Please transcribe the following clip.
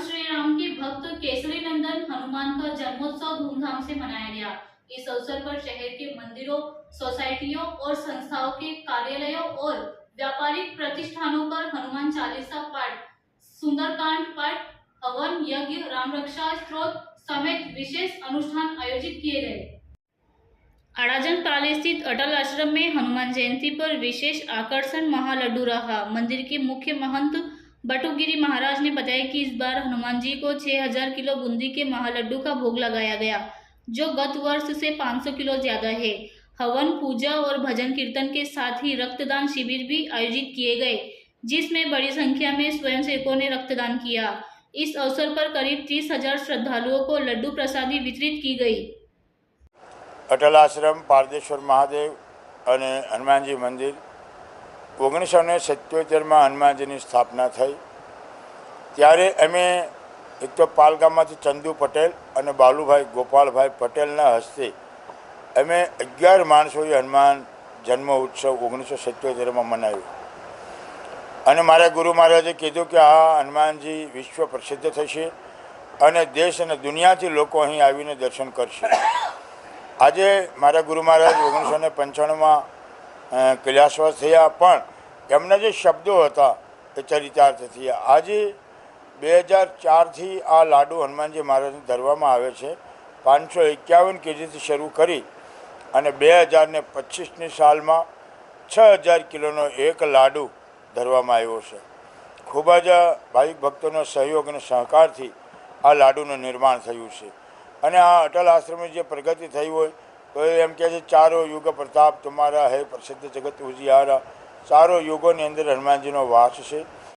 भगवान श्री राम के भक्त केसरी नंदन हनुमान का जन्मोत्सव धूमधाम से मनाया गया। इस अवसर पर शहर के मंदिरों, सोसाइटियों और संस्थाओं के कार्यालयों और व्यापारिक प्रतिष्ठानों पर हनुमान चालीसा पाठ, सुंदरकांड पाठ, हवन यज्ञ, राम रक्षा स्तोत्र समेत विशेष अनुष्ठान आयोजित किए गए। अड़ाजन पाले स्थित अटल आश्रम में हनुमान जयंती पर विशेष आकर्षण महालड्डू रहा। मंदिर के मुख्य महंत बटुगिरी महाराज ने बताया कि इस बार हनुमान जी को 6000 किलो बूंदी के महालड्डू का भोग लगाया गया, जो गत वर्ष से 500 किलो ज्यादा है। हवन, पूजा और भजन कीर्तन के साथ ही रक्तदान शिविर भी आयोजित किए गए, जिसमें बड़ी संख्या में स्वयंसेवकों ने रक्तदान किया। इस अवसर पर करीब 30,000 श्रद्धालुओं को लड्डू प्रसादी वितरित की गई। अटल आश्रम, पारदेश्वर महादेव और हनुमानजी मंदिर 1977 में हनुमानजी स्थापना थी। त्यारे अमे एक तो पालगाम चंदू पटेल और बालूभाई गोपालभाई पटेल हस्ते अमे 11 माणसोए हनुमान जन्म उत्सव 1977 में मनाव्यो। અને મારા ગુરુ મહારાજે કીધું કે આ હનુમાનજી વિશ્વ પ્રસિદ્ધ થશે અને દેશ અને દુનિયાથી લોકો અહીં આવીને દર્શન કરશે। આજે મારા ગુરુ મહારાજ 1995માં કૈલાસવાસ થયા, પણ એમના જે શબ્દો હતા એ ચરિતાર્થ થયા। આજે 2004થી આ લાડુ હનુમાનજી મહારાજને ધરવામાં આવે છે। 551 કેજીથી શરૂ કરી અને 2025ની સાલમાં 6000 કિલોનો એક લાડુ ધરવામાં આવ્યો છે। ખૂબ જ ભાવિક ભક્તોનો સહયોગ અને સહકારથી આ લાડુનું નિર્માણ થયું છે। અને આ અટલ આશ્રમની જે પ્રગતિ થઈ હોય તો એમ કહે છે, ચારો યુગ પ્રતાપ તમારા હે પ્રસિદ્ધ જગત ઉજિયારા। ચારો યુગોની અંદર હનુમાનજીનો વાસ છે।